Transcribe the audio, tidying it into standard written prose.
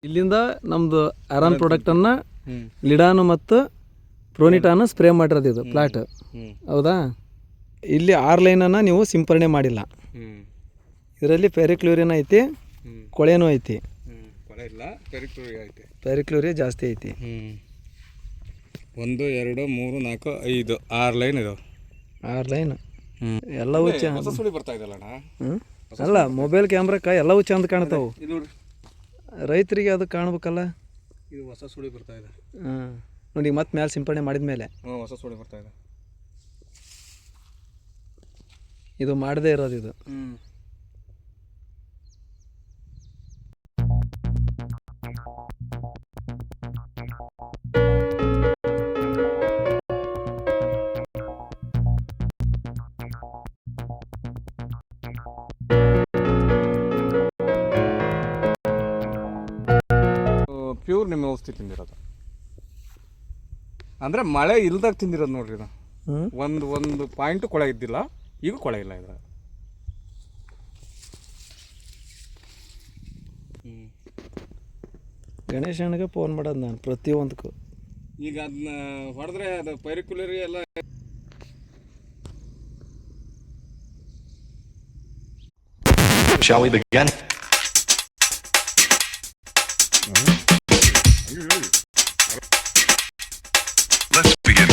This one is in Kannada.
ಇಲ್ಲಿಂದ ನಮ್ಮದು ಅರಾನ್ ಪ್ರಾಡಕ್ಟನ್ನು ಲಿಡಾನು ಮತ್ತು ಪ್ರೋನಿಟಾನು ಸ್ಪ್ರೇ ಮಾಡಿರೋದು ಇದು ಪ್ಲಾಟ್. ಹೌದಾ? ಇಲ್ಲಿ 6 ಲೈನನ್ನು ನೀವು ಸಿಂಪರಣೆ ಮಾಡಿಲ್ಲ. ಇದರಲ್ಲಿ ಪೆರಿಕ್ಲೋರಿನ್ ಐತಿ, ಕೊಳೆನೂ ಐತಿ. ಪೆರಿಕ್ಲೋರಿಯಾ ಜಾಸ್ತಿ ಐತಿ. 1 2 3 4 5 6 ಲೈನ್ ಇದಾವೆ. 6 ಲೈನ್ ಎಲ್ಲವೂ ಹೊಸ ಸುಳಿ ಬರ್ತಾ ಇದಲ್ಲಣ್ಣ. ಅಲ್ಲ, ಮೊಬೈಲ್ ಕ್ಯಾಮ್ರಕ್ಕೆ ಎಲ್ಲವೂ ಚಂದ ಕಾಣ್ತಾವೆ. ರೈತರಿಗೆ ಅದು ಕಾಣ್ಬೇಕಲ್ಲ. ಇದು ಹೊಸ ಸುಳಿ ಬರ್ತಾ ಇದೆ. ನೋಡಿ, ಮತ್ತೆ ಮೇಲೆ ಸಿಂಪಡಣೆ ಮಾಡಿದ ಮೇಲೆ ಹೊಸ ಸುಳಿ ಬರ್ತಾ ಇದೆ. ಇದು ಮಾಡದೇ ಇರೋದು ಇದು. ಪ್ಯೂರ್ ನಿಮ್ಮ ಔಷಧಿ ತಿಂದಿರೋದು ಅಂದರೆ ಮಳೆ ಇಲ್ದಾಗ ತಿಂದಿರೋದು ನೋಡ್ರಿ. ಇದು ಒಂದು ಪಾಯಿಂಟು ಕೊಳೆ ಇದ್ದಿಲ್ಲ, ಈಗ ಕೊಳೆ ಇಲ್ಲ ಇದ್ರ. ಗಣೇಶ ಅಣ್ಣಗೆ ಫೋನ್ ಮಾಡೋದು ನಾನು ಪ್ರತಿಯೊಂದಕ್ಕೂ. ಈಗ ಅದನ್ನ ಹೊಡೆದ್ರೆ ಅದು ಪೈರಿಕ್ಯುಲರಿ ಎಲ್ಲ Shall we begin? Let's begin.